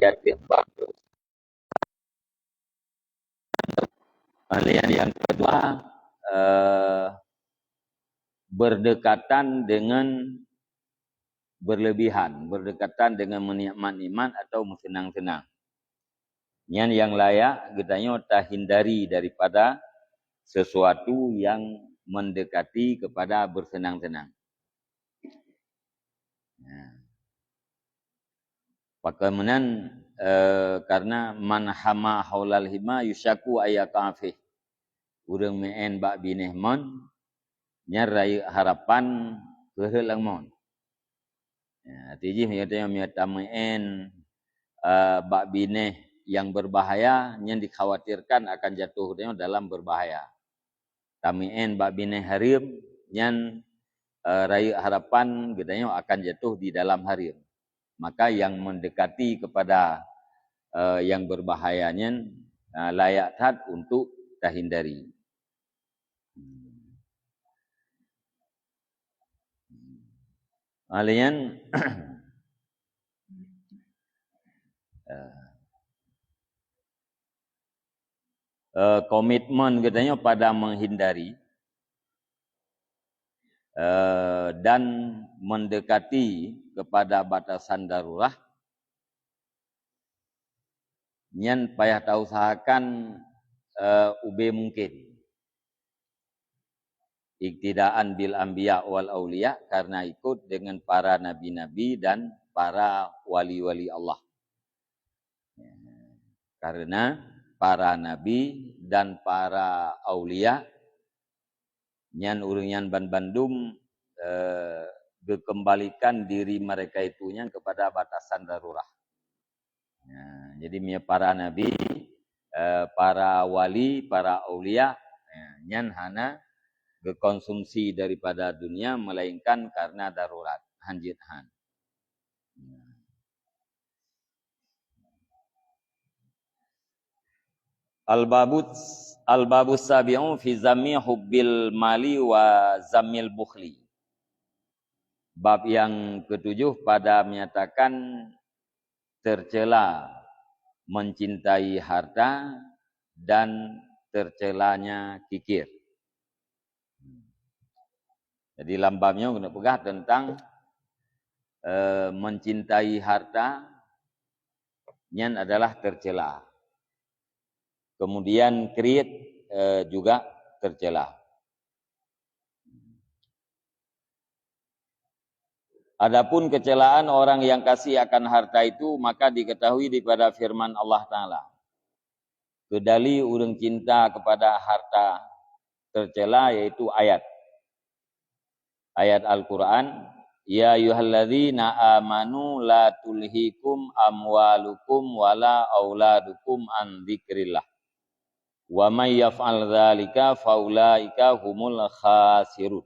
yatim bagus. Yang kedua, berdekatan dengan berlebihan, berdekatan dengan menikmat-nikmat atau senang-senang. Yang layak getanya tak hindari daripada sesuatu yang mendekati kepada bersenang-senang. Pakamanan karena man hama haulal hima yusyaku ayakafih. Urang meen bak bineh mon nyarai harapan kehelang mon. Tiji katanya miatamaen bak bineh yang berbahaya yang dikhawatirkan akan jatuh dalam berbahaya. Tamien bak bineh harim yang raya harapan katanya akan jatuh di dalam harim. Maka yang mendekati kepada yang berbahayanya layak tad untuk terhindari. Alian komitmen katanya pada menghindari dan mendekati kepada batasan darurat nyan payah tak usahakan ube mungkin iktidaan bil anbiya wal auliya karena ikut dengan para nabi-nabi dan para wali-wali Allah. Karena para nabi dan para aulia nyan urunyan bandum dikembalikan diri mereka itunya kepada batasan darurat. Jadi para nabi, para wali, para aulia nyan hana berkonsumsi daripada dunia melainkan karena darurat hanjit han. Al-babus sabi'u fi zammi hubbil mali wa zammil bukhli. Bab yang ketujuh pada menyatakan tercela mencintai harta dan tercelanya kikir. Jadi lambamnya kena pegah tentang mencintai harta yang adalah tercela. Kemudian kriit juga tercela. Adapun kecelaan orang yang kasih akan harta itu maka diketahui daripada firman Allah Ta'ala. Kedali urang cinta kepada harta tercela yaitu ayat. Ayat Al-Quran, ya ayyuhalladzina amanu la tulhikum amwalukum wala auladukum an dzikrillah. Wa may yaf'al dzalika faulaika humul khasirun.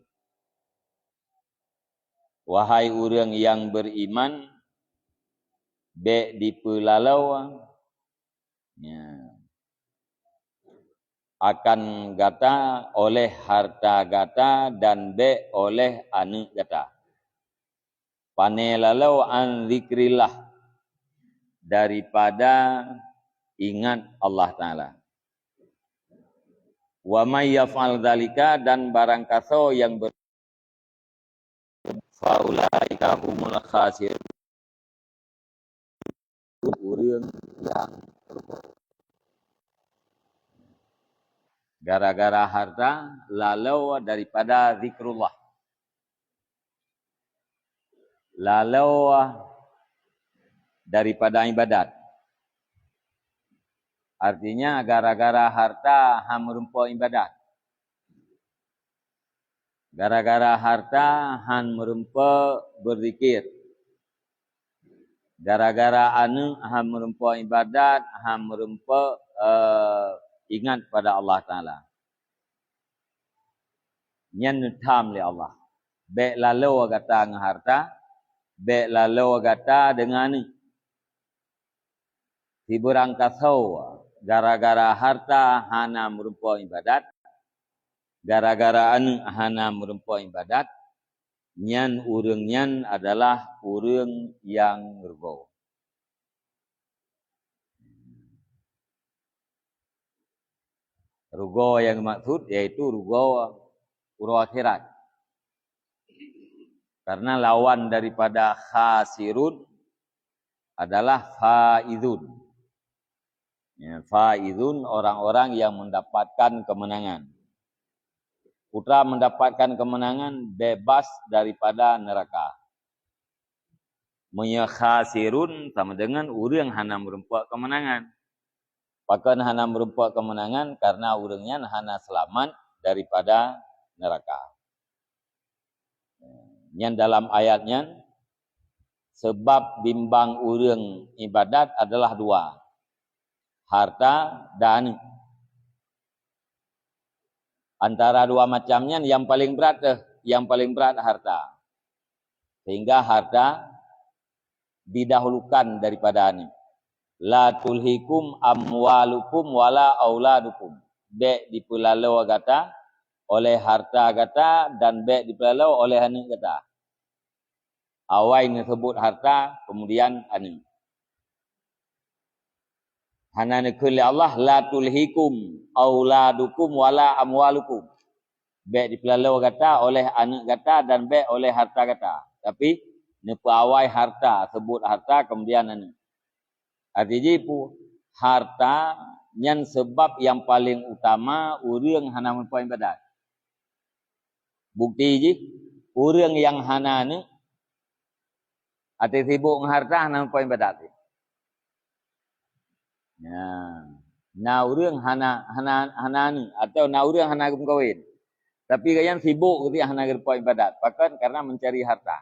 Wahai urang yang beriman, be dipelalau akan gata oleh harta gata dan be oleh anak gata. Panelalau an zikrillah daripada ingat Allah Ta'ala. Wa may yaf'al dzalika dan barang kaso yang faulaika humul khasirun. Urang yang gara-gara harta lalau daripada zikrullah. Lalau daripada ibadat. Artinya gara-gara harta ham merumpa ibadat. Gara-gara harta han merumpa berzikir. Gara-gara anu ham merumpa ibadat, ham merumpa ingat pada Allah Ta'ala. Nyan tham li Allah. Be lalu kata dengan harta, be lalu kata dengan hiburan kasau. Gara-gara harta hana merumpa ibadat. Gara-gara anu hana merumpa ibadat. Nyan urang nyan adalah urang yang ngergo. Rugo yang maksud yaitu rugo akhirat. Karena lawan daripada khasirun adalah faizun. Ya, faizun orang-orang yang mendapatkan kemenangan. Putra mendapatkan kemenangan bebas daripada neraka. Khasirun sama dengan orang hana merempuak kemenangan. Pakan hana merempuak kemenangan karena orangnya hana selamat daripada neraka. Yang dalam ayatnya sebab bimbang orang ibadat adalah dua. Harta dan antara dua macamnya yang paling berat harta. Sehingga harta didahulukan daripada ini. La tulhikum amwalukum wala auladukum. Baik dipelalau kata oleh harta kata dan baik dipelalau oleh anak kata. Awal yang sebut harta, kemudian anak. Hana nekuli Allah la tulhikum auladukum wala amwalukum. Baik dipelalau kata oleh anak kata dan baik oleh harta kata. Tapi nepa awal harta, sebut harta kemudian anak. Artinya itu harta yang sebab yang paling utama orang hana mempunyai ibadat. Bukti je orang yang hana ni ati sibuk dengan harta hana mempunyai ibadat. Ya. Na orang hana ni atau na orang hana kawin. Tapi kalian sibuk ketika hana mempunyai ibadat. Bahkan karena mencari harta.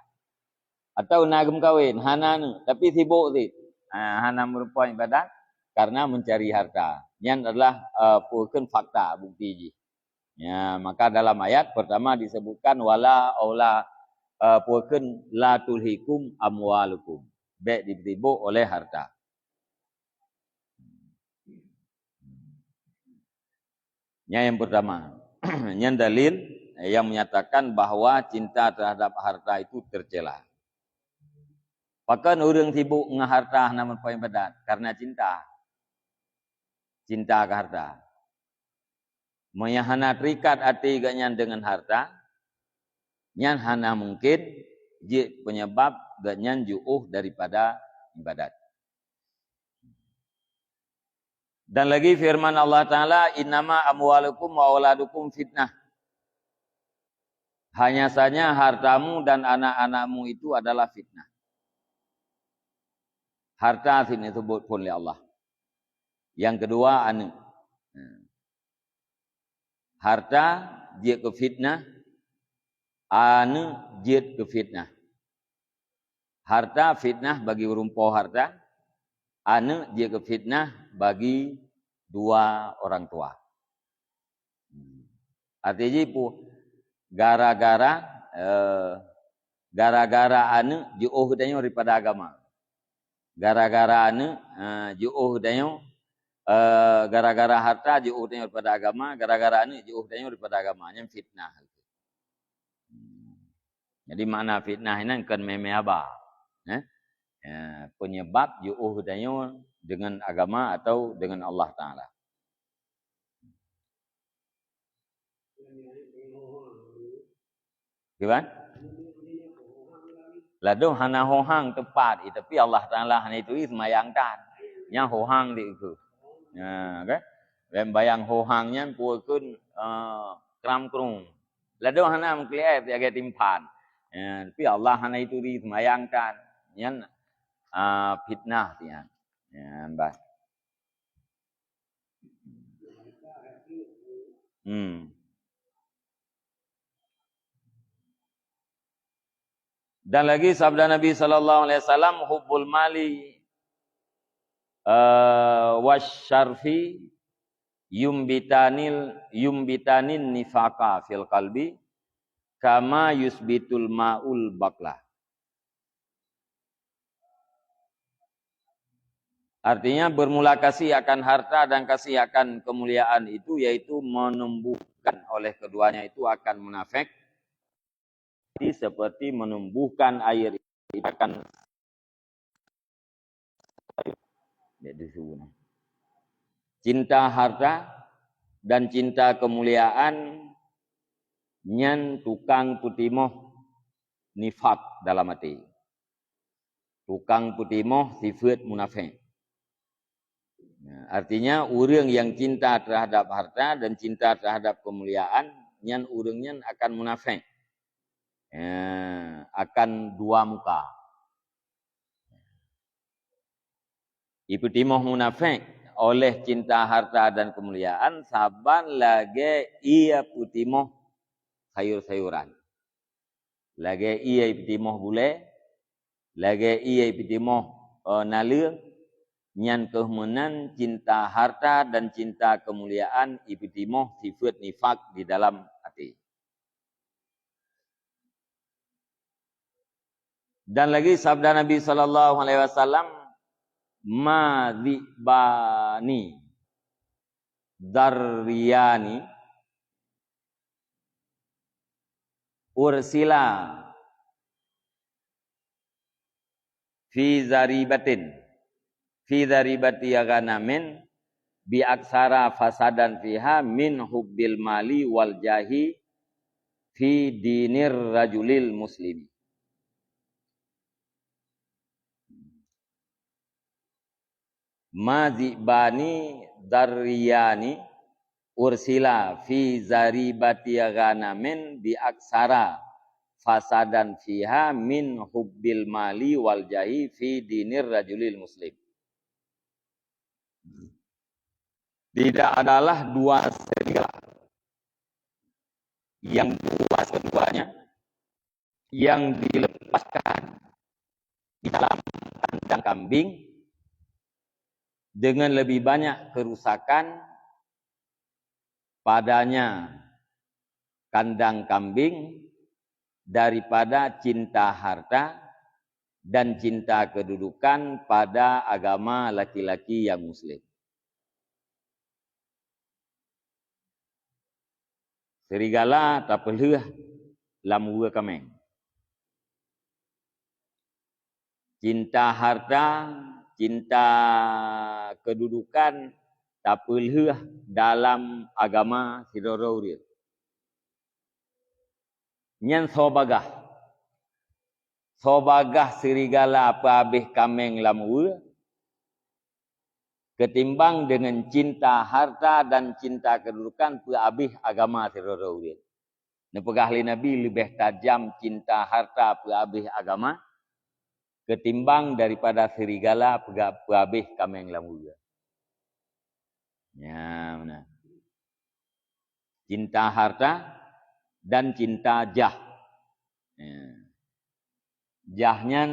Atau na kawin hana ni tapi sibuk tu. Hana merupakan ibadat karena mencari harta. Yang adalah bukan fakta bukti ji. Ya, maka dalam ayat pertama disebutkan wala aula bukan la tulhikum amwalukum. Baik ditipu oleh harta. Yang pertama, yang dalil yang menyatakan bahawa cinta terhadap harta itu tercela. Bahkan orang sibuk dengan harta hana mempunyai ibadat karena cinta. Cinta ke harta. Yang hana terikat hati ganyan dengan harta, yang hana mungkin penyebab ganyan ju'uh daripada ibadat. Dan lagi firman Allah Ta'ala, innama amwalukum wa auladukum fitnah. Hanya saja hartamu dan anak-anakmu itu adalah fitnah. Harta sini sebut pun oleh Allah. Yang kedua anak. Harta dia ke fitnah, anak dia ke fitnah. Harta fitnah bagi rumpau harta, anak dia ke fitnah bagi dua orang tua. Artinya itu gara-gara anak jauh katanya daripada agama. Gara-gara anak jauh katanya gara-gara harta jauh katanya daripada agama, gara-gara anak jauh katanya daripada agama. Yang fitnah. Jadi makna fitnah ini kan meme apa? Penyebab jauh katanya dengan agama atau dengan Allah Ta'ala. Gimana? Lalu hana hohang tepat, tapi Allah Ta'ala hana itu semayangkan. Yang hohang itu. Okay? Dan bayang hohangnya puakun kram krung. Lalu hana mengkliat dia agak timpan. Tapi Allah hana itu semayangkan. Yang fitnah dia. Baik. Dan lagi sabda Nabi sallallahu alaihi wasallam hubbul mali wasyarfi yumbitanin nifaqa fil qalbi kama yusbitul maul baklah. Artinya bermula kasih akan harta dan kasih akan kemuliaan itu yaitu menumbuhkan oleh keduanya itu akan munafik seperti menumbuhkan air itu akan cinta harta dan cinta kemuliaan nyan tukang putimoh nifak dalam hati. Tukang putimoh sifat munafik. Artinya orang yang cinta terhadap harta dan cinta terhadap kemuliaan, nyan orangnya akan munafik. Akan dua muka. Iputimoh munafik oleh cinta harta dan kemuliaan, saban lagi ia putimoh sayur-sayuran. Lagi ia iputimoh bule, lagi ia iputimoh nalur, nyan kehemunan cinta harta dan cinta kemuliaan iputimoh sifat nifak di dalam hati. Dan lagi sabda Nabi SAW, ma dzibani darriyani ursila fi zaribati aganamin bi aksara fasadan fiha min hubbil mali wal jahi fi dinir rajulil muslimi. Mazibani darriyani ursila fi zaribati aganamin bi aksara fasadan fiha min hubbil mali wal jahi fi dinir rajulil muslim. Tidak adalah dua serigala yang buas keduanya yang dilepaskan di dalam kandang kambing dengan lebih banyak kerusakan padanya kandang kambing daripada cinta harta dan cinta kedudukan pada agama laki-laki yang muslim. Serigala tak pelih lamua kameng. Cinta harta, cinta kedudukan tak pelih dalam agama sidoro dia. Nyan sobagah serigala apa habis kameng lamua ketimbang dengan cinta harta dan cinta kedudukan habis agama sidoro dia. Nepegahli Nabi lebih tajam cinta harta habis agama ketimbang daripada serigala habis kameng lamua. Ya, benar. Cinta harta dan cinta jah. Jahnya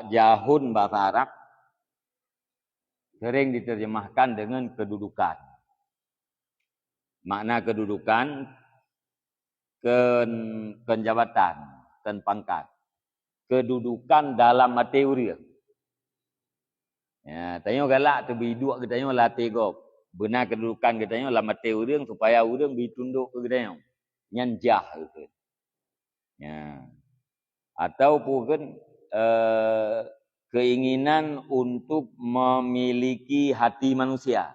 jahun bahasa Arab sering diterjemahkan dengan kedudukan. Makna kedudukan, jabatan, pangkat. Kedudukan dalam mati urang. Ya, tanya galak tu biduk ke tanya latih gop. Benar kedudukan ke tanya dalam mati urang supaya urang ditunduk ke tanya. Nyan jah itu. Ya. Ataupun keinginan untuk memiliki hati manusia.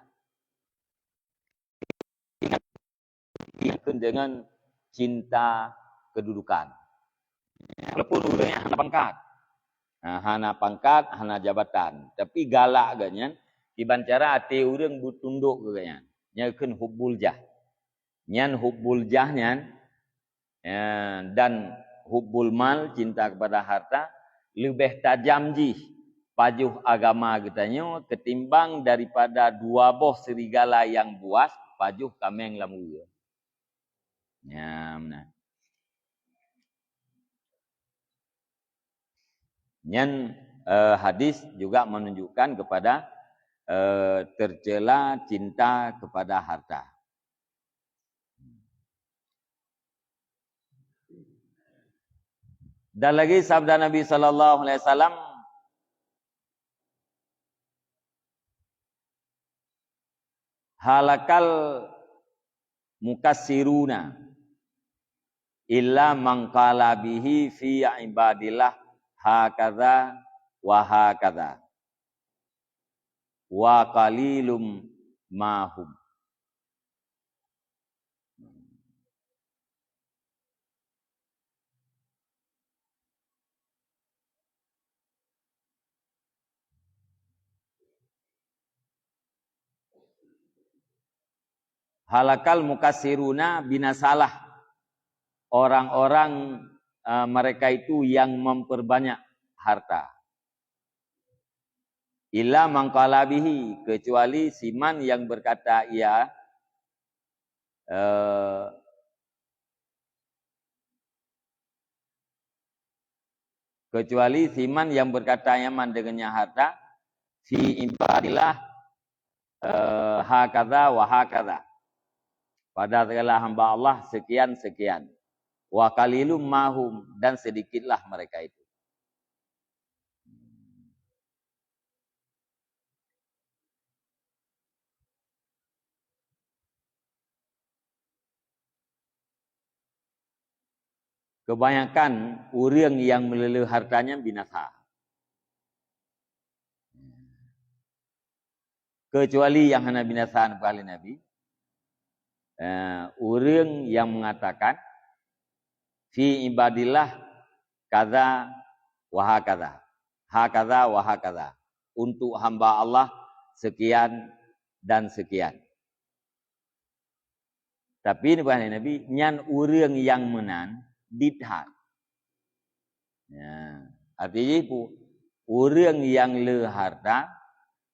Dengan cinta kedudukan. Walaupun urangnya hana pangkat. Hana pangkat, hana jabatan. Tapi galak ganyan, dibancara hati urang bertunduk ke ganyan. Nyakeun hubbul jah. Nyan hubbul jah nyan dan hubbul mal, cinta kepada harta, lebih tajam jih pajuh agama katanya ketimbang daripada dua boh serigala yang buas pajuh kameng lamua. Ya, benar. Nyan hadis juga menunjukkan kepada tercela cinta kepada harta. Dan lagi sabda Nabi SAW, halakal mukassiruna illa man qala bihi fi ibadillah hakadha wa hakadha wa qalilum mahum. halakal mukassiruna, binasalah orang-orang mereka itu yang memperbanyak harta. Illa mangqala bihi, kecuali siman yang berkata ia kecuali siman yang berkata yaman dengannya harta, fi ibadillah hakadha wa hakadha, pada segala hamba Allah sekian-sekian, wa qalilum mahum, dan sedikitlah mereka itu. Kebanyakan orang yang meleleh hartanya binasa. Kecuali yang hana binasa ahli Nabi. Orang yang mengatakan fi ibadillah kaza wa hakadha. Hakadha wa hakadha. Untuk hamba Allah sekian dan sekian. Tapi ini ahli Nabi, nyan orang yang menan bid'ah. Ya, artinya itu orang yang le harta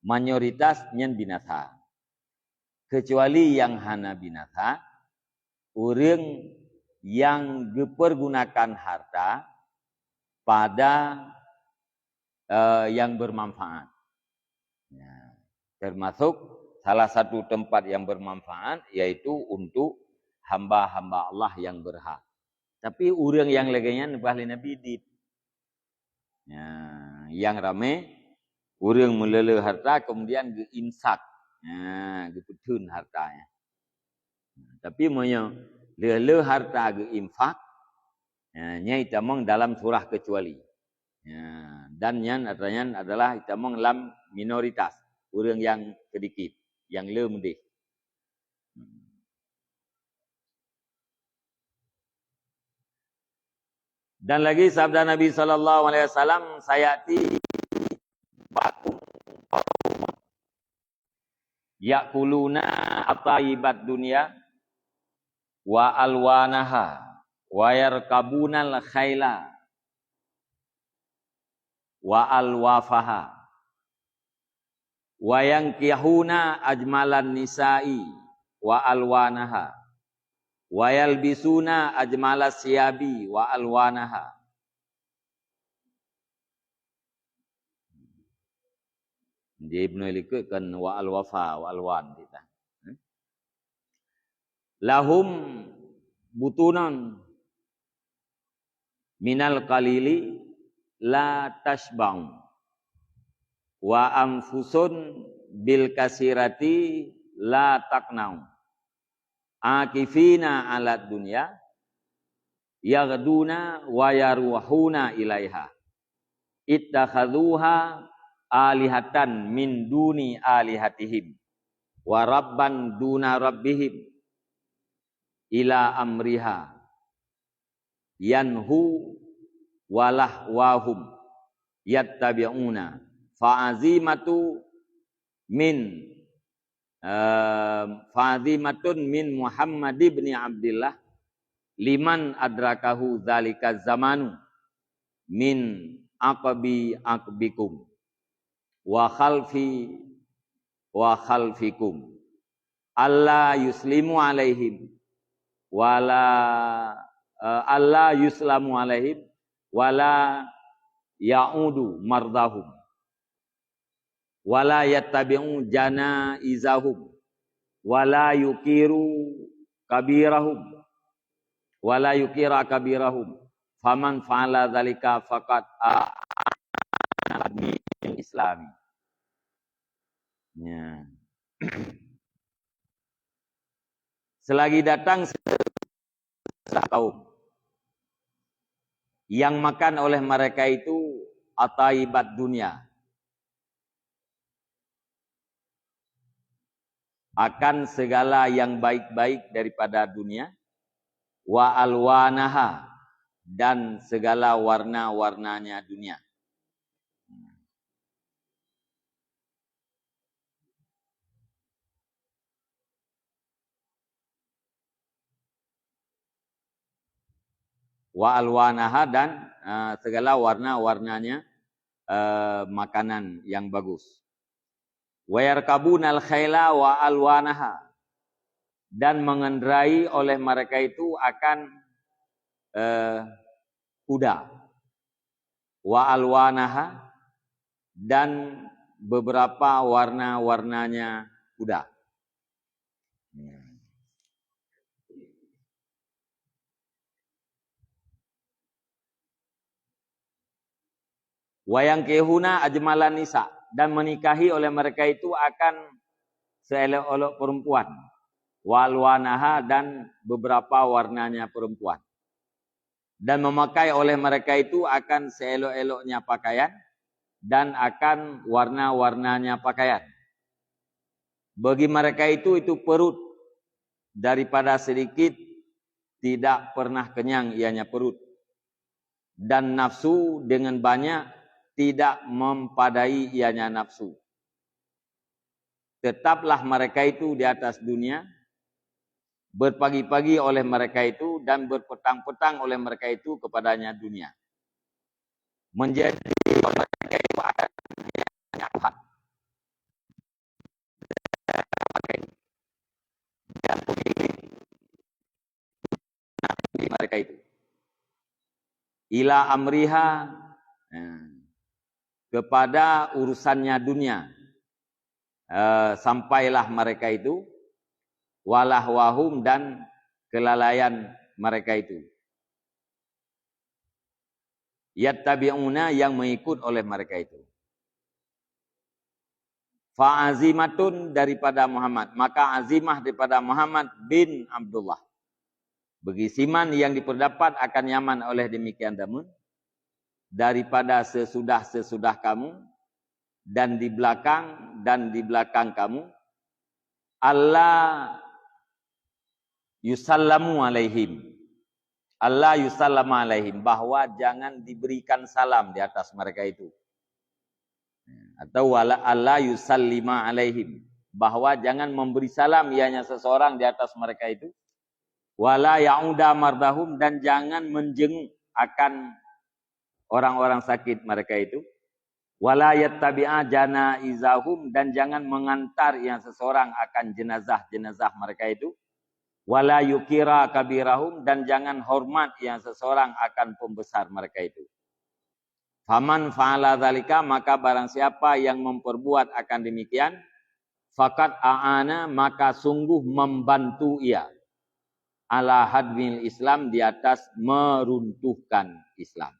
mayoritas nyan binasa. Kecuali yang hana binasa, orang yang dipergunakan harta pada yang bermanfaat. Ya, termasuk salah satu tempat yang bermanfaat yaitu untuk hamba-hamba Allah yang berhak. Tapi orang yang lainnya ahli Nabi dit. Ya, yang ramai orang meleleh harta kemudian geimsak, gepetun hartanya. Tapi monya leleh harta geimfak, nya itamong dalam surah kecuali. Dan yang artinya adalah itamong dalam minoritas, orang yang sedikit, yang lemah. Dan lagi sabda Nabi SAW, sayati bakum yakuluna atayibat dunia wa alwanaha wa yarkabunal khaila wa alwafaha wa yankihuna ajmalan nisa'i wa alwanaha wa yalbisuna ajmalas siyabi wa alwanaha. Dia Ibnu ikutkan wa alwafa wa alwan kita. Lahum butunan minal qalili la tashba'u wa anfusun bil kasirati la taqna'u akifina alat dunya yaghduna wa yaruhuna ilaiha ittakhadhuha alihatan min duni alihatihim wa rabban duna rabbihim ila amriha yanhu walahwahum yattabi'una fa'azimatun min Muhammad ibn Abdillah liman adrakahu dzalika zamanu min aqbikum wa khalfikum alla yuslimu alaihim wala alla yuslamu alaihim wala ya'udu mardahum wala yattabi'u janaizahum wala yukiru kabirahum wala yukira kabirahum faman fa'ala dzalika faqad al islami. Ya. Selagi datang kaum yang makan oleh mereka itu ataibat dunia, akan segala yang baik-baik daripada dunia, wa alwanaha, dan segala warna-warnanya dunia. wa alwanaha dan segala warna-warnanya makanan yang bagus. Wa yarkabunal khaila wa alwanaha, dan mengendarai oleh mereka itu akan kuda. Wa alwanaha, dan beberapa warna-warnanya kuda. Wayang kehuna ajmalan nisa, dan menikahi oleh mereka itu akan seelok-elok perempuan. Walwanaha, dan beberapa warnanya perempuan. Dan memakai oleh mereka itu akan seelok-eloknya pakaian dan akan warna-warnanya pakaian. Bagi mereka itu perut daripada sedikit tidak pernah kenyang ianya perut, dan nafsu dengan banyak tidak mempadai ianya nafsu. Tetaplah mereka itu di atas dunia, berpagi-pagi oleh mereka itu dan berpetang-petang oleh mereka itu kepadanya dunia. Menjadi mereka itu akan Tuhan. Dan pemilik mereka itu. Ila amriha, kepada urusannya dunia. Sampailah mereka itu, walahwahum, dan kelalaian mereka itu. Yattabi'una, yang mengikut oleh mereka itu. Fa'azimatun, daripada Muhammad, maka azimah daripada Muhammad bin Abdullah. Bagi siman yang diperdapat akan nyaman oleh demikian damun, daripada sesudah-sesudah kamu, dan di belakang kamu, Allah yusallamu alaihim. Allah yusallamu alaihim, bahwa jangan diberikan salam di atas mereka itu. Atau Allah yusallima alaihim, bahwa jangan memberi salam ianya seseorang di atas mereka itu. Wala ya'uda mardahum, dan jangan menjenguk akan orang-orang sakit mereka itu. Wala yattabi'a janaizahum, dan jangan mengantar yang seseorang akan jenazah-jenazah mereka itu. Wala yukira kabirahum, dan jangan hormat yang seseorang akan pembesar mereka itu. Faman fa'ala dzalika, maka barang siapa yang memperbuat akan demikian, faqad a'ana, maka sungguh membantu ia, ala hadmil Islam, di atas meruntuhkan Islam.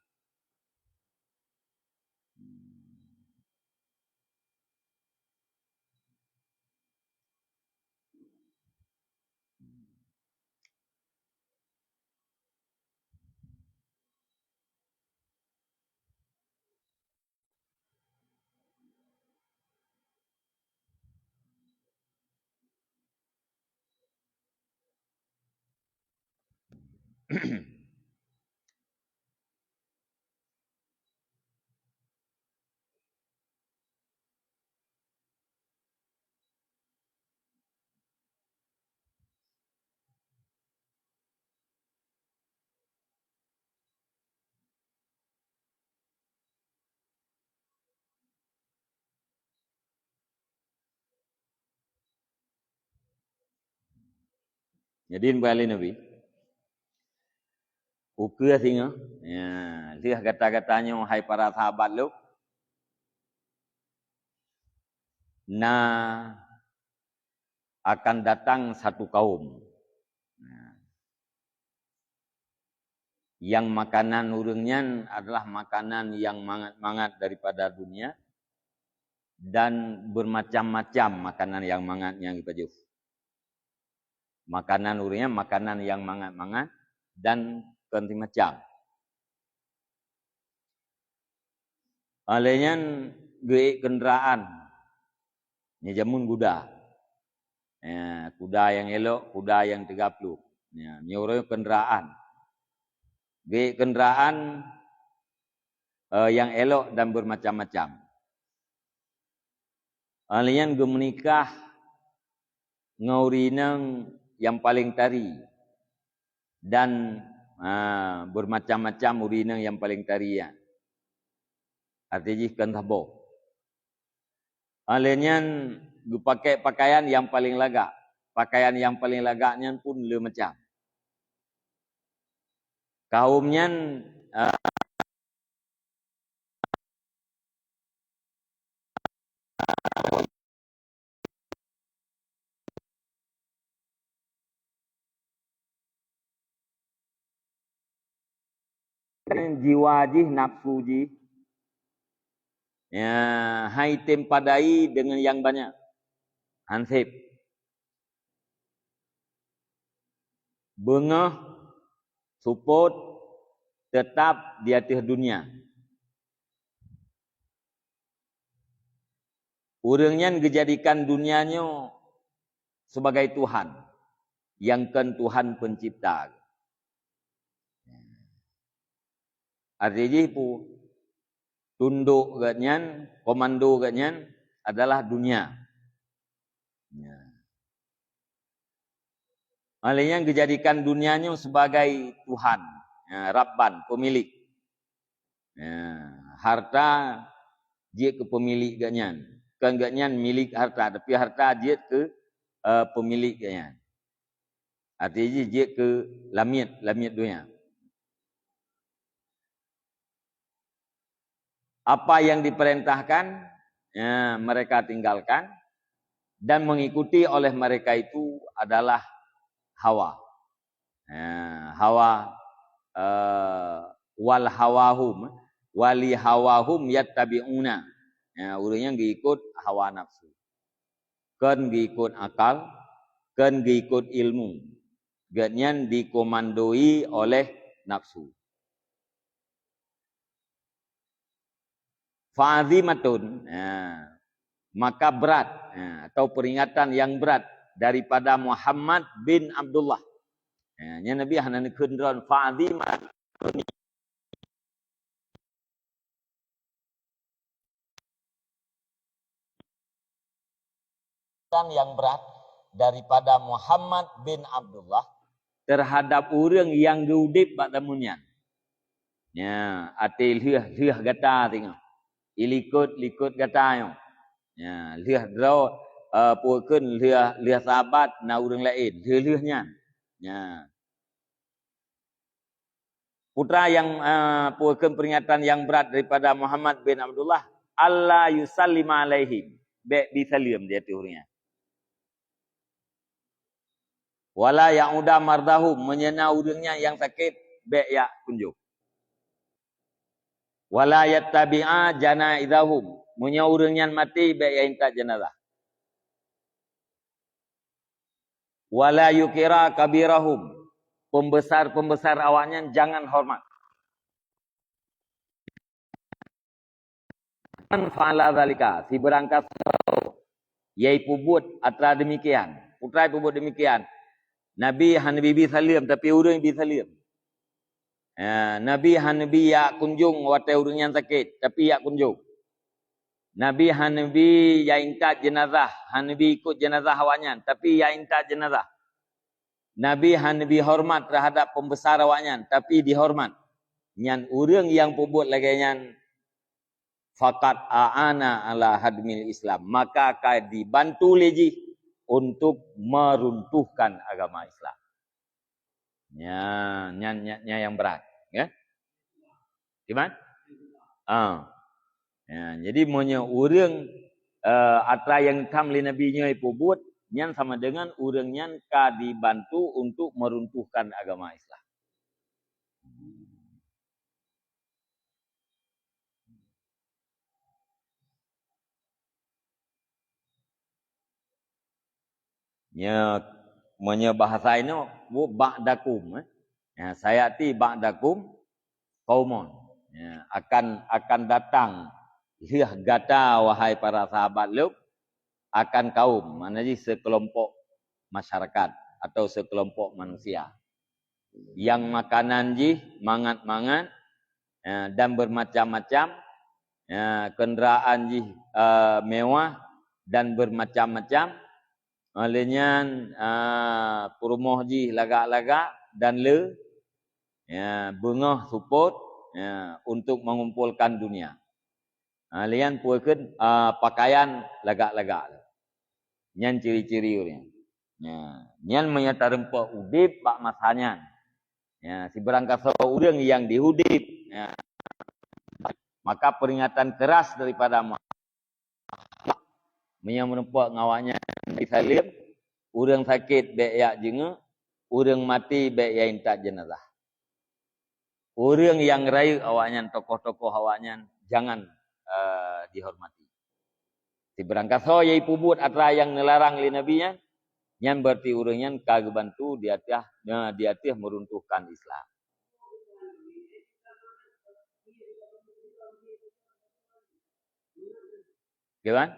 Jadi balik Nabi. Ukir singa. Ya, dia kata-katanya hai para sahabat lu. Nah, akan datang satu kaum. Yang makanan urangnya adalah makanan yang mangat-mangat daripada dunia. Dan bermacam-macam makanan yang mangat yang dipajuh. Makanan urangnya makanan yang mangat-mangat dan ganti macam. Alenya gue kendaraan. Ini jamun kuda. Ya, kuda yang elok, kuda yang 30. Ya, nyuruh kendaraan. Gue kendaraan yang elok dan bermacam-macam. Alenya gue menikah ngaurinang yang paling tari dan bermacam-macam urina yang paling tarian. Artinya kan tabo. Alenian pakai pakaian yang paling lagak. Pakaian yang paling lagaknya pun le macam. Kaumnya jiwa jih nafsu jih. Ya, hai tempadai dengan yang banyak. Hansip. Bengah support tetap di atas dunia. Orangnya dijadikan dunianya sebagai Tuhan. Yang kan Tuhan pencipta. Artinya pun tunduk katnya, komando katnya adalah dunia. Alihnya dijadikan dunianya sebagai Tuhan, Rabban, pemilik. Harta dia ke pemilik katnya. Kan katnya milik harta, tapi harta dia ke pemilik katnya. Artinya dia ke lamit dunia. Apa yang diperintahkan, mereka tinggalkan. Dan mengikuti oleh mereka itu adalah hawa. Hawa wal hawahum. Wali hawahum yattabi'una. Urangnya ngikut hawa nafsu. Kan ngikut akal. Kan ngikut ilmu. Ganyan dikomandoi oleh nafsu. Fa'azimatun, maka berat, atau peringatan yang berat daripada Muhammad bin Abdullah. Nya Nabi hanan kendron fa'azimatun. Yang berat daripada Muhammad bin Abdullah terhadap orang yang geudip pada munyan. Ya, ate liah gata tengok. Ilikut gatayo. Ya, liah draw pukeun liah sahabat na urang lain, liahnya. Ya. Putra yang pukeun peringatan yang berat daripada Muhammad bin Abdullah, Allah yusallima alaihim. Be bisalim dia tu orangnya. Wala ya'uda mardahum, menyena urangnya yang sakit, be ya kunjuk. Wala yattabi'a janaizahum, munya urangnya mati be ya inta jenazah. Wala yukira kabirahum, pembesar awaknya jangan hormat. Man fa'ala zalika, si berangkat yai pubut atra demikian. Putra pubut demikian. Nabi hanbi salim tapi urang bi salim. Nabi hanbi ya kunjung watai urang yang sakit tapi ya kunjung. Nabi hanbi ya ingkat jenazah, hanbi ikut jenazah awaknya tapi ya ingkat jenazah. Nabi hanbi hormat terhadap pembesar awaknya tapi dihormat. Nyan urang yang pubut lagi nyan faqat aana ala hadmil Islam, maka akan dibantu lagi untuk meruntuhkan agama Islam. Nya yang berat, ya. Gimana? Ya, jadi monya urang atra yang kam li nabi nya pubut nyan sama dengan urang nyan ka dibantu untuk meruntuhkan agama Islam. Nya bahasa ini ba'dakum. Ya, saya ti ba'dakum qaumun. Ya, akan datang liah gata wahai para sahabat lu akan kaum, maknanya sekelompok masyarakat atau sekelompok manusia yang makanan jih mangat-mangat dan bermacam-macam, kenderaan jih mewah dan bermacam-macam. Olehnya perumoh ji lagak-lagak dan Ya, bengah support ya, untuk mengumpulkan dunia. Lian puekeun pakaian lagak-lagak. Nyan ciri-ciri urang. Ya, nyan menyata rempah udip bak masanya. Ya, si berangkat urang yang dihudip. Ya. Maka peringatan keras daripada yang menempat ngawaknya disalib, urang sakit bek yak jenga, urang mati bek yak intak jenazah. Urang yang rayu awaknya, tokoh-tokoh awaknya, jangan dihormati. Si berangkat so yai pubut atra yang nelarang li nabinya, yang berarti urangnya kagak bantu dia tiah meruntuhkan Islam. Gimana?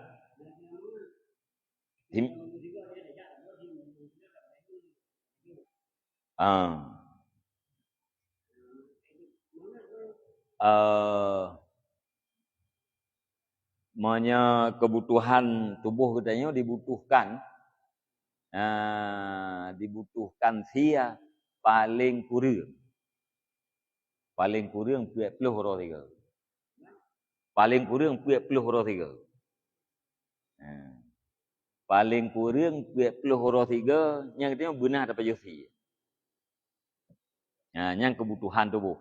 Manya kebutuhan tubuh katanya dibutuhkan sia paling kurang 40 huruf 3. Paling kurang 40 huruf 3. Paling kurang 40 huruf 3 yang katanya benar dapat josi. Yang kebutuhan tubuh.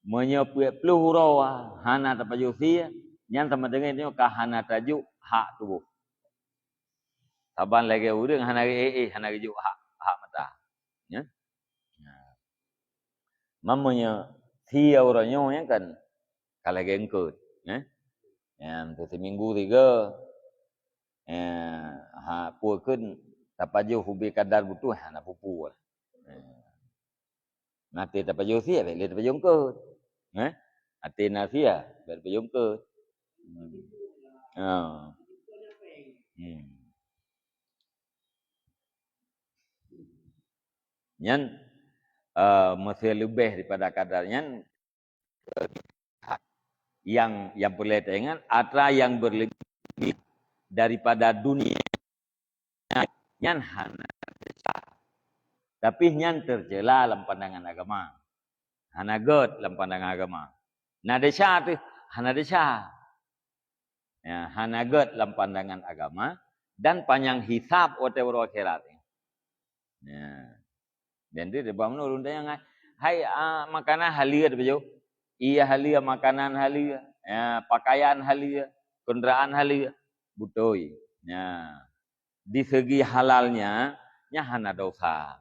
Manya 40 huruf hana dapat josi yang sama dengan itu hana tajuk hak tubuh. Saban lagi urang hana hana tajuk hak mata. Ya. Mamanya sia orangnya yang kan kalau gengkut, ya. Yang seminggu 3 puekeun tapajuh hubi kadar butuh hana pupu. Nanti tapajuh sia le tapajuh engkeut. Ati nasia ber pejungkeut. Nyan masih lebih daripada kadarnya yang boleh tengok atra yang berlebih daripada dunia nyan hana tapi nyan tercela dalam pandangan agama. Hana god dalam pandangan agama. Nah desya tu hana desya. Ya, hana god dalam pandangan agama dan panjang hisab otewro akhirat. Ya. Dan dia bawa menurun yang hai makanan halia bejo. Iya halia makanan halia, ya, pakaian halia, kendaraan halia, butoi. Ya. Di segi halalnya nya hana dosa.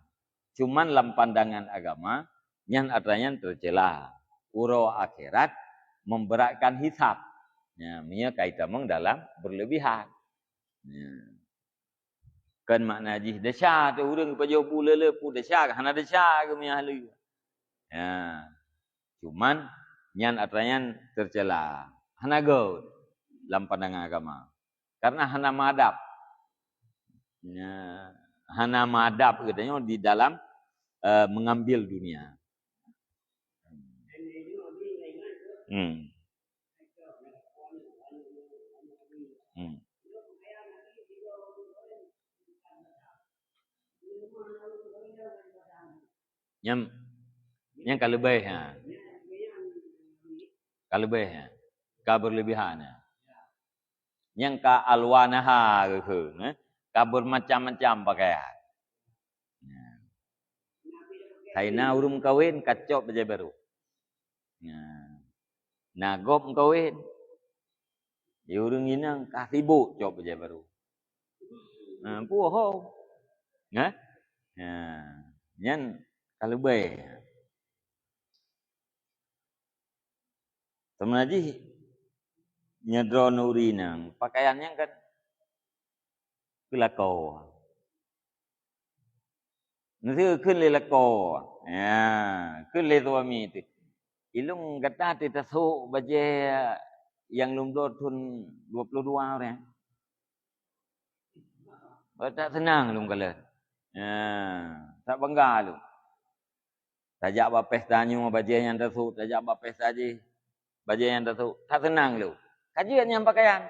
Cuman dalam pandangan agama nyan artinya tercela. Uro akhirat memberatkan hisab. Ya, punya kaitan dalam berlebihan. Ya. Kan makna jih desya tu urang pajo pulele pu desya hana desya ke punya halia. Ya. Cuman nyan artinya tercela. Hana go dalam pandangan agama. Karena hana madap. Ya. Hana madap katanya di dalam mengambil dunia. Yang kalebih kalebih ka berlebihan yang ka alwanaha ke ka bermacam-macam pakaian. Haina urung kawin kacop aja baru. Nagop kawin. Ya urung inang ka sibuk cop aja baru. Puho. Nyan kalebih. Sebenarnya nyedro nurinang pakaiannya kan kelako. Nanti kun lelako. Ya, kun le suami itu. Ilung kata kita su baje yang lumdo tun 22 orang. Tak senang lum kala. Tak bangga lu. Tajak ba pesta nyu baje yang tasu, tajak ba pesta je. Baje yang tasu, tak senang lu. Kajian yang pakaian.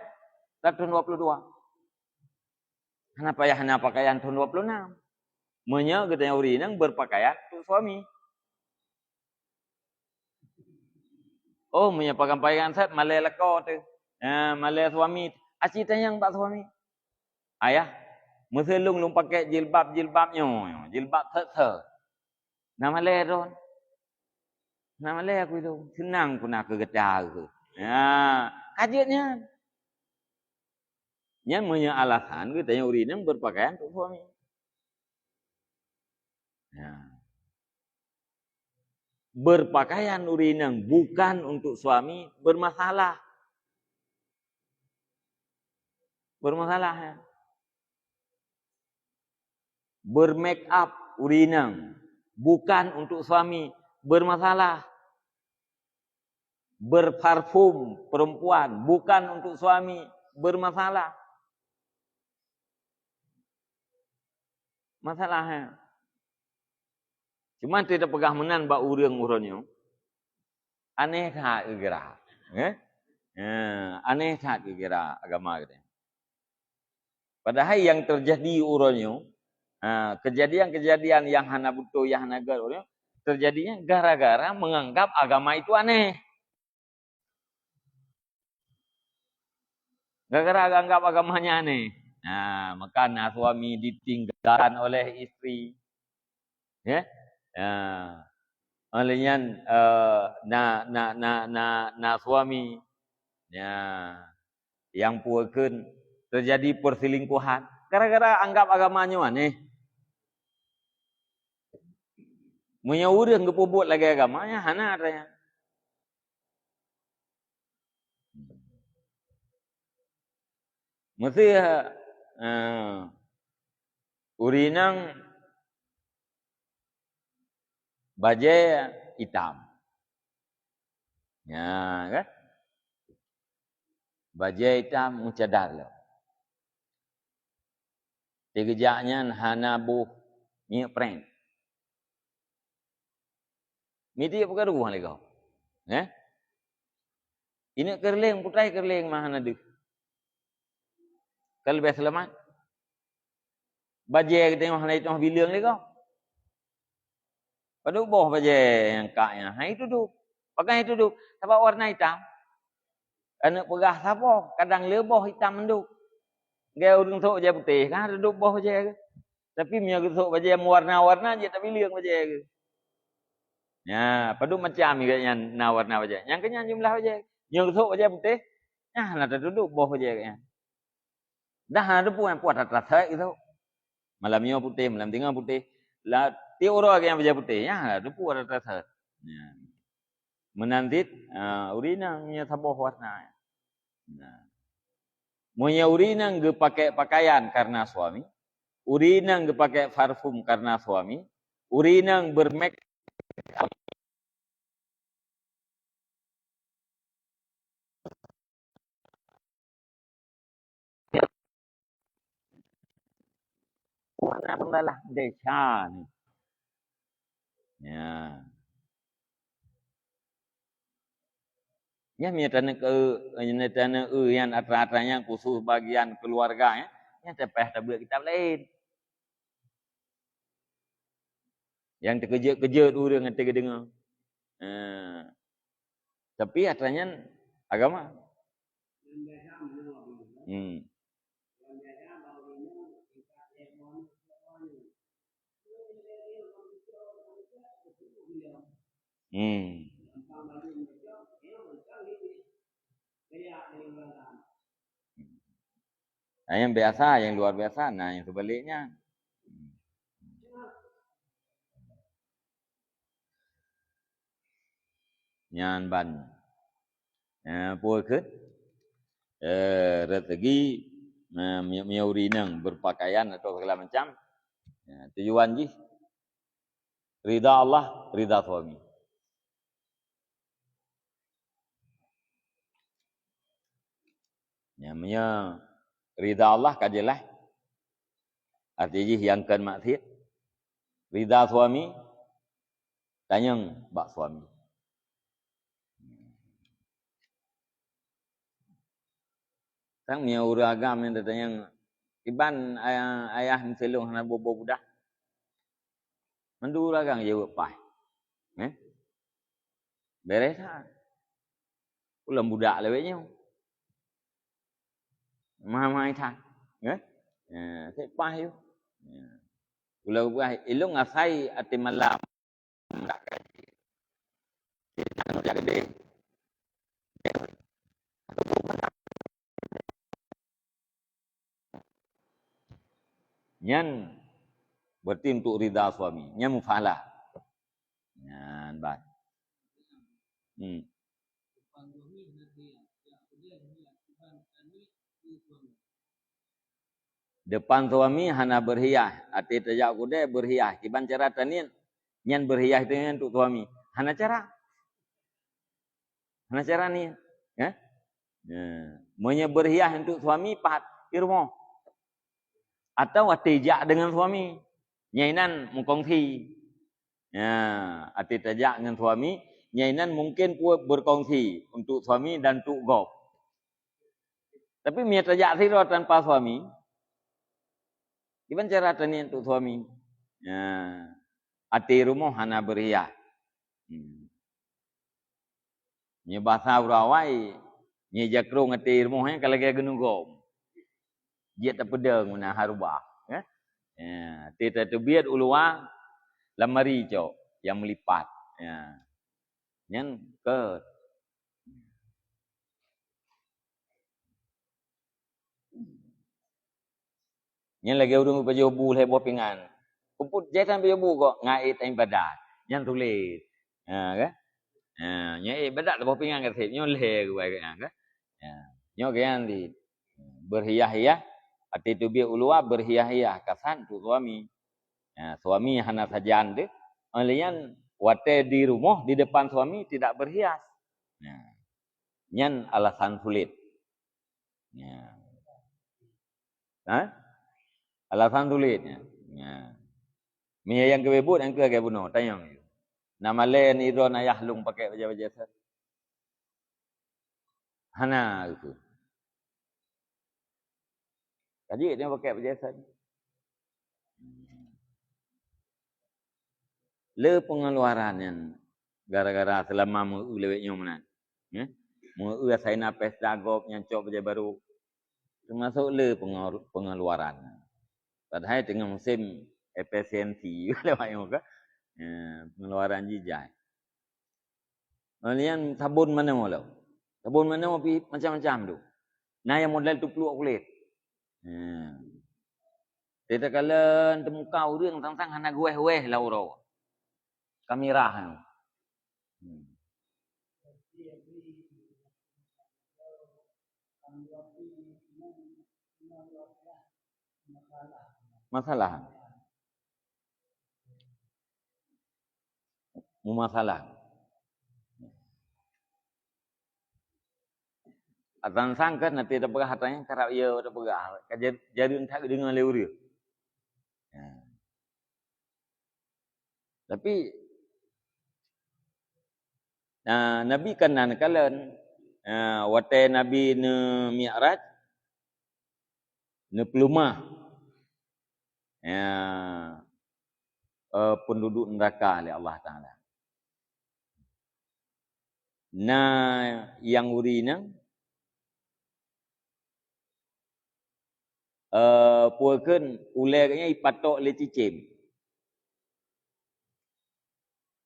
Tahun 22. Kenapa ya hanya pakaian tahun 26? Menya katanya urinang berpakaian untuk suami. Oh, menyampaikan set malai leko tu. Malai suami. Aci tanyang bak suami. Ayah, muselung lung pakai jilbabnya. Jilbab ter. Nama malai tu. Nama malai aku itu. Senang pun aku getar ke. Kajetnya. Yang punya alasan kita yang urinang berpakaian untuk suami. Berpakaian urinang bukan untuk suami bermasalah. Bermasalah. Bermake up urinang bukan untuk suami bermasalah. Berparfum perempuan bukan untuk suami bermasalah. Masalahnya. Cuma tidak pegah menan bak urang-urangnya. Aneh tak kira. Aneh tak kira agama kita. Padahal yang terjadi urangnya, kejadian-kejadian yang hana butuh, yang hana gar, terjadinya gara-gara menganggap agama itu aneh. Gara-gara anggap agamanya aneh. Maka suami ditinggalkan oleh istri. Ya. Olehnya suami yang puakeun terjadi perselingkuhan gara-gara anggap agamanya aneh. Munya urang gepobot lagi agamanya hana adanya. Mesti urinang bajai hitam. Ya kan? Bajai hitam mucadar lah. Tegejaknya hana buh minyak prank. Miti apa karu hang lego? Ini kerling putai kerling mah hana deh. Kalau biasa selamat. Bajai kita tengok hana itu bilang lego. Pada boh bajai yang kaknya. Itu tu. Pakai itu tu. Sebab warna hitam. Anak pegah siapa? Kadang leboh hitam menduk. Gaya urung sok bajai putih. Kan duduk boh bajai ke. Tapi punya sok bajai yang warna-warna je tak bilang bajai ke. Ya, padu macam iganya na warna bajai. Yang kenyang jumlah bajai. Yang sok bajai putih. Nak duduk boh bajai ke. Dah ada pun yang puat atas itu. Malamnya putih, malam tengah putih. Lah tiura ke yang bajai putih. Ya, ada puat atas. Ya. Menantit urinang punya sabuh warna. Nah. Munya urinang ge pakai pakaian karena suami. Urinang ge pakai parfum karena suami. Urinang bermake warna pendalah desa ni. Ya. Ya punya tanah yang atra-atranya khusus bagian keluarga ya. Yang cepeh tablet kitab lain. Yang terkejut-kejut urang yang terdengar. Tapi atranya agama. Nah, yang biasa, yang luar biasa, nah yang sebaliknya. Nyan ban. Puai ke? Retegi urinang berpakaian atau segala macam. Tujuan ji ridha Allah, ridha suami. Namanya ridha Allah kajelah. Artinya yang kan maksiat. Ridha suami tanyang bak suami. Sang punya urang agam yang tanyang iban ayah selong hana bobo budak. Mendu ragang je pai. Beres ah. Ulam budak lewetnya. Mahal tak. Ya? Saya paham. Ulam budak ilung ngasai ati malam. Tak kaji. Kita jaga deh. Nyan berarti untuk ridha suami. Nyan mufalah. Nyan baik. Depan suami hana berhias. Ati tajak kuda berhias. Kiban cara tanin. Nyan berhias itu untuk suami. Hana cara. Hana cara ni. Ya? Monya berhias untuk suami pahat di rumah. Atau atijak dengan suami. Nyainan mengkongsi. Ya, ati tajak dengan suami. Nyainan mungkin pun berkongsi untuk suami dan untuk gop. Tapi mia tajak siro tanpa suami. Gimana cara tanya untuk suami? Ya, ati rumah hana berhias. Nya bahasa urawai. Nya jakrung ati rumahnya kalau kaya genugom. Dia tak pedang guna harubah. Ya. Tita terbiat uluang lamari cok yang melipat. Ya. Nyan ke. Nyan lagi urung pajobu heboh pingan. Kumput jaitan pajobu kok ngait ain badat. Nyan tulis. Ya kan? Nya badat heboh pingan kat nyo leh gua kan. Ya. Nyo kan di berhiah-hiah ati tu bi ulua berhiah-hiah kasan tu suami. Ya, suami hana sajan deh. Alian wate di rumah di depan suami tidak berhias. Ya. Nyan alasan sulit. Ya. Alasan sulit. Ya. Mia yang kebebut yang ke bunuh tayang. Nama lain idon ayah lung pakai baju-baju set. Hana itu. Kaji dia pakai baju set. Le pengeluaran yang gara-gara selama mu lewetnya mana. Ya. Mu saya nak pesta gop yang cok baju baru. Termasuk le pengeluaran. Padahal tengah musim efisiensi lewat yang muka. Pengeluaran jijai. Kemudian sabun mana mau lo? Sabun mana mau macam-macam tu. Nah yang model tu peluk kulit. Kita kala temu kau dia tang-tang hana gueh-gueh lah uro. Kamera. Masalah. Masalah. Atan sangkat nanti ada pegah hatanya karap ia ada pegah. Jadi entah dengan leur dia. Tapi Nabi kan nakalan wate Nabi ne Mi'raj ne pelumah penduduk neraka oleh Allah Taala. Yang urina puakeun ulegnya ipatok le cicim.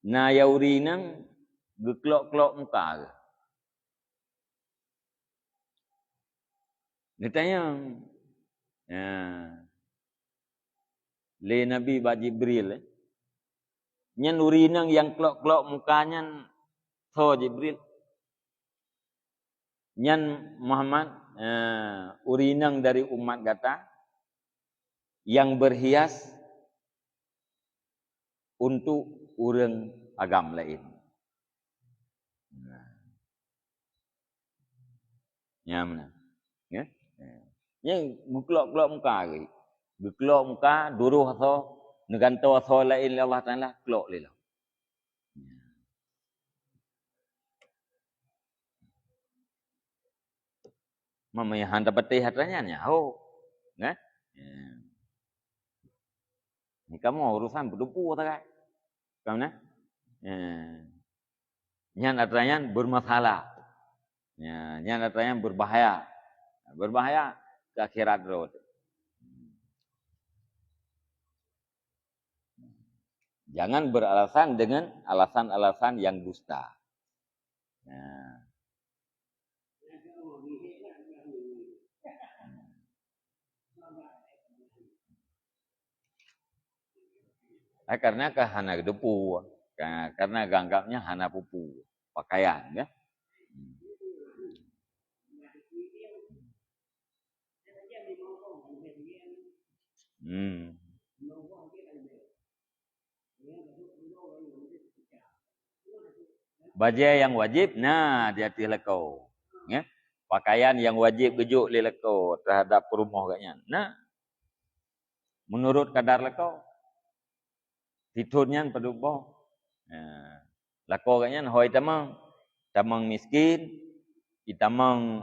Ya urina geklok-klok muka. Dia tanya, le Nabi Ba Jibril, nyan urinang yang klok-klok mukanya so Jibril. Nyan Muhammad urinang dari umat kata yang berhias untuk orang agam lain. Ya mana? Ya. Yang geklok-gelok muka ke. Geklok muka, duruh atau neganto atau lain Allah Ta'ala, kelok lila. Mama yang hantar peti hatanya, oh. Nah? Ini kamu urusan berdupu tak kan? Kamu nah? Nyan artinya bermasalah. Ya, nya katanya berbahaya. Berbahaya ke akhirat road. Jangan beralasan dengan alasan-alasan yang dusta. Nah. Karena hana depu, karena ganggapnya hana pupu pakaian, ya. Baju yang wajib, nah dia tilekau, ya. Pakaian yang wajib gejuk lelekau terhadap perumah katnya. Nah, menurut kadar lekau, tidurnya peduboh. Nah, lekau katnya hoi tamang miskin, itamang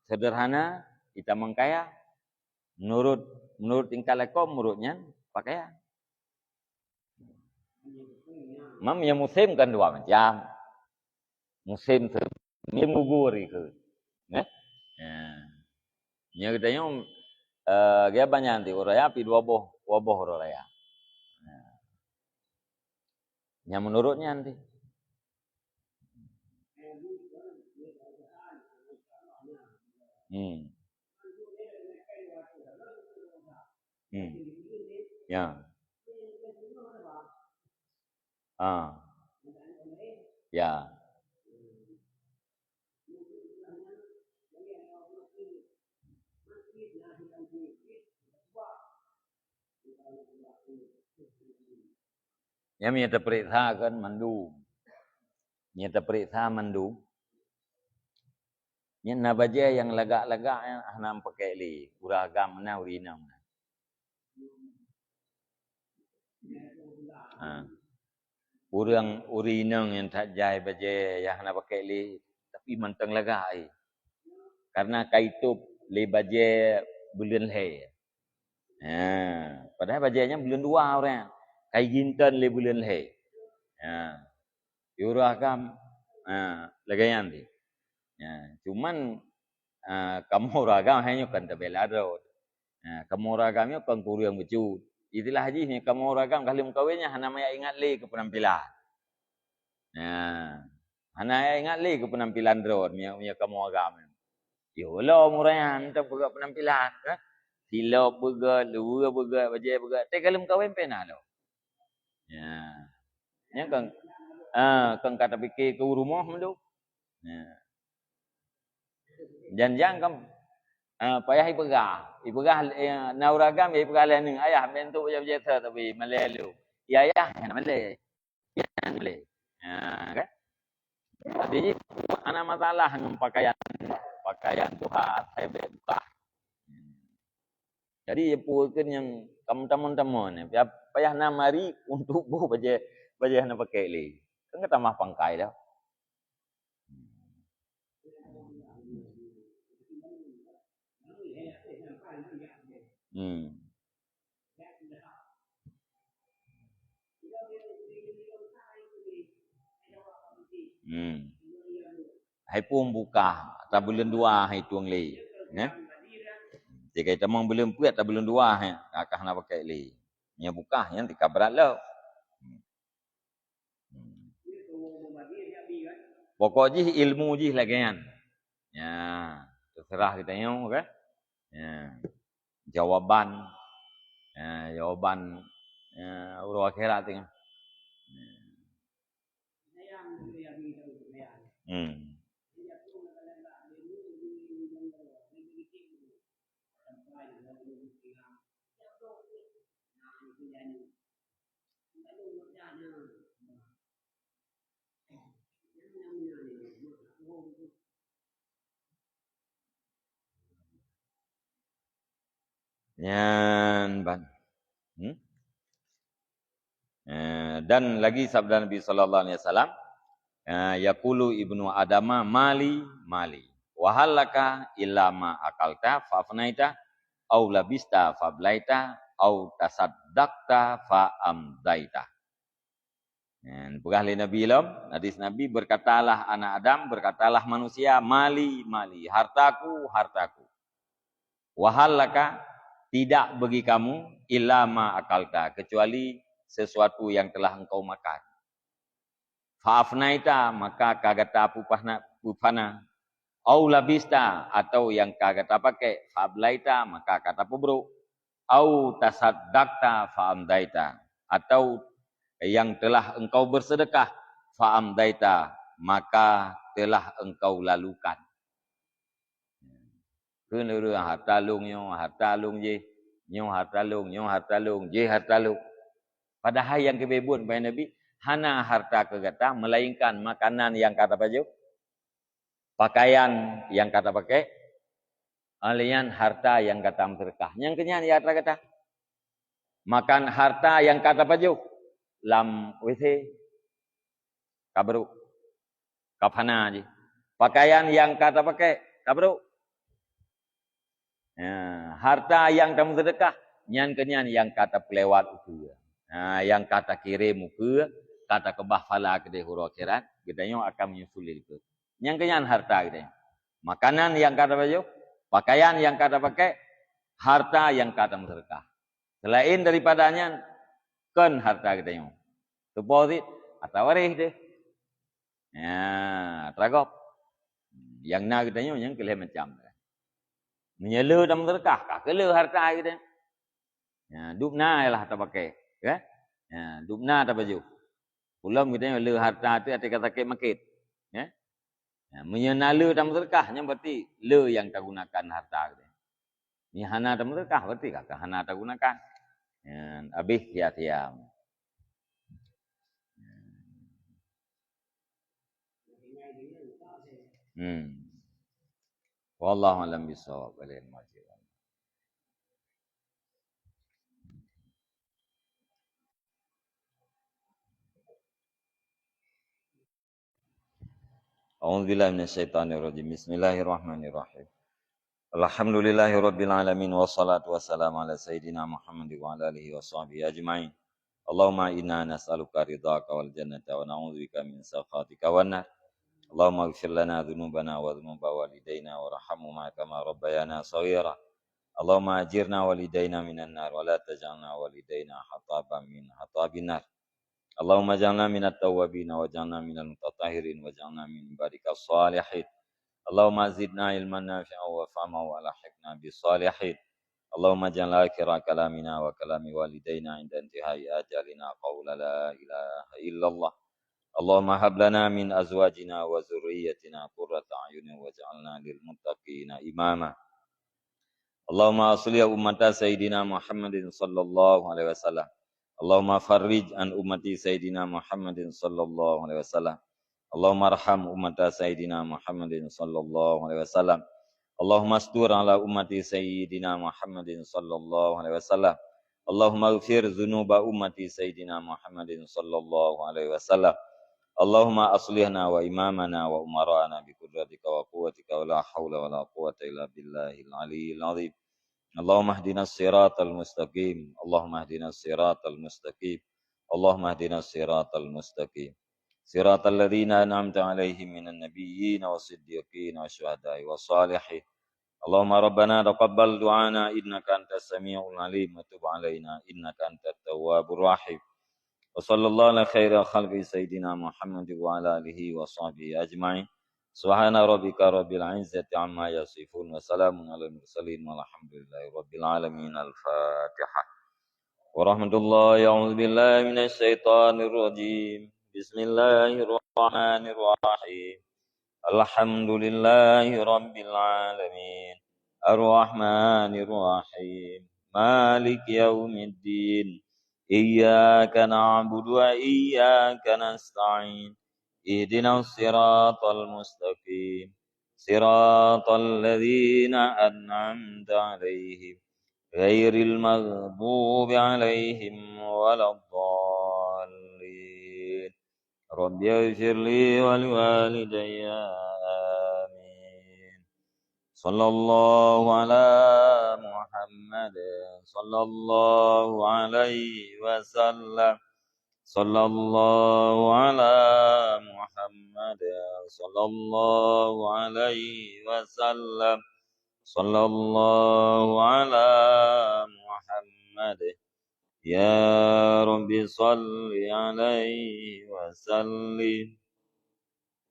sederhana, itamang kaya. Menurut tingkah lekau, menurutnya pakaian. Mam yang musim kan dua macam. Musim ini gugur itu. Ya. Nya katanya dia banyak nanti oraya pi dua boh oraya. Nya menurutnya nanti. Ya. Ya. Ya mi terperiksa kan mandu. Mi terperiksa mandu. Nya nabaje yang lagak-lagak yang hanam pakai li, uragam na urinam. Urinang yang tak jai baje yang hana pakai li, tapi manteng lagak ai. Karena kaitup li baje bulan hai. Padahal bajanya bulan 2 orang. Kai ginten li bulan hai. Uragam lagayan di. Cuman kamu uragam hanya kan tabela ro. Kamu uragamnya kan kurang becut. Itulah haji kamu uragam kali mukawinnya hana maya ingat li ke penampilan. Hana ingat li ke penampilan ro punya kamu agama. Yolah murayan tak buka penampilan. Silap begat, dua begat, bajai begat. Tapi kalau kawin pena lo. Ya. Nya kan kata fikir ke rumah mendu. Jangan kan payah ipegah nauragam ya ipegah lain ayah bentuk bajai tapi malelu. Ya ayah malai. Ya malai. Kan? Jadi ana masalah dengan pakaian Tuhan saya buka. Jadi pulkan yang kamu teman-teman ya payah namari untuk bu baje hana pakai li. Kan kita mah pangkai dah. Hai pun buka, tak bulan 2 hai tuang li. Ya. Jika kita mau belum puat tak bulan 2 hai akah nak pakai li. Nya buka yang dikabarat lo. Pokok ji ilmu ji lagi kan. Ya, terserah kita yang kan. Ya. Jawaban urut akhirat tengah. Dan lagi sabda Nabi sallallahu alaihi wasallam, yaqulu ibnu adama mali wa halaka illa ma akalta fa afnaita au labista fa blaita au tasaddaqta fa amdaita. Pegah li Nabi lam, hadis Nabi, berkatalah anak Adam, berkatalah manusia, mali, mali, hartaku, hartaku. Wahallaka, tidak bagi kamu, illa ma akalta, kecuali sesuatu yang telah engkau makan. Fa'afnaita, maka kagata pupana. Au labista, atau yang kagata pakai. Fa'ablaita, maka kata pubruk. Au tasaddaqta fa'amdaita, atau yang telah engkau bersedekah, fa'amdaita, maka telah engkau lalukan. Kena hartalung je, nyo hartalung je hartalung. Padahal yang kebebun pada Nabi, hana harta kegata, melainkan makanan yang kata baju, pakaian yang kata pakai, alian harta yang kata berkah. Yang kenyan ya harta kata, makan harta yang kata baju, lam WC kabru kapana aja. Pakaian yang kata pakai kabru. Ya, harta yang kamu sedekah nyan kenyan yang kata pelewat uku. Nah, yang kata kirim uku, kata kebah fala ke huru akhirat, kitanya akan menyusul itu. Nyan kenyan harta kita. Makanan yang kata baju, pakaian yang kata pakai, harta yang kata sedekah. Selain daripadanya kan harta kita. Deposit atau waris deh. Ya, teragop. Yang nak kita yang kelih macam. Menyela dalam sedekah, kah kele harta kita. Ya, dupna ialah tak pakai, ya. Ya, dupna tak baju. Ulam kita le harta tu ati kata makit, ya. Ya, menyenala dalam sedekah, yang berarti le yang tak gunakan harta kita. Ni hana dalam sedekah berarti kah hana tak gunakan. Ya, habis sia-sia. Wallahu a'lam bishawab. A'udzubillahi minasyaitonirrajim. Bismillahirrahmanirrahim. Alhamdulillahirabbil alamin wassalatu wassalamu ala sayidina Muhammad wa ala alihi washabihi ajmain. Allahumma inna nas'aluka ridhaka wal jannata wa na'udzubika min sakhatika wan nar. Allahumma ighfir lana dhunubana wa dhunuba walidayna warhamhuma kama rabbayana shaghira. Allahumma ajirna walidayna minan nar wa la taj'alna walidayna hataban min hatabin nar. Allahumma ja'alna minat tawwabin wa ja'alna minal mutatahhirin wa ja'alna min ibadikas shalihin. Allahumma zidna ilman nafi'an wa fahman wa alhiqna bis salihin. Allahumma ja'al akhira kalamina wa kalami walidayna inda intihai ajalina qawla la ilaha illallah. Allahumma hab lana min azwajina wa zurriyyatina qurrata a'yunin waj'alna lil muttaqina imama. Allahumma asli ummata sayyidina Muhammadin sallallahu alaihi wasallam. Allahumma farrij an ummati sayyidina Muhammadin sallallahu alaihi wasallam. Allahumma arham ummata sayyidina Muhammadin sallallahu alaihi wasallam. Allahumma astur ala ummati sayyidina Muhammadin sallallahu alaihi wasallam. Allahumma ighfir dzunuba ummati sayyidina Muhammadin sallallahu alaihi wasallam. Allahumma aslihna wa imamana wa umarana bi qudratika wa quwwatika wa la haula wa la quwwata illa billahil aliyyil azim. Allahumma ihdinas siratal mustaqim. Allahumma ihdinas siratal mustaqim. Allahumma ihdinas siratal mustaqim. Siratal ladzina an'amta 'alaihim minan nabiyyin was-siddiqin wasyuhada'i was-shalihin. Allahumma rabbana taqabbal du'ana innaka antas samiul 'alim wa tub 'alaina innaka antat tawwabur rahim. Wa sallallahu ala khairil khalqi sayyidina Muhammad wa ala alihi wa sahbihi ajma'in. Subhana rabbika rabbil 'izzati 'amma yasifun wa salamun 'alal mursalin walhamdulillahi rabbil alamin. Al-Fatihah. Wa rahmatullahi a'udzu billahi minasy syaithanir rajim. Bismillahirrahmanirrahim. Alhamdulillahi rabbil alamin. Ar-Rahmanir Rahim. Maliki yaumiddin. Iyyaka na'budu wa iyyaka nasta'in. Ihdinas siratal mustaqim. Siratal ladzina an'amta 'alaihim ghairil maghdubi 'alaihim waladdallin. Rabbi ighfirli wa liwalidayya amin. Sallallahu ala Muhammad sallallahu alaihi wasallam. sallallahu ala Muhammad, sallallahu alaihi wasallam, sallallahu ala Muhammad. Ya Rabbi salli alaihi wasallim.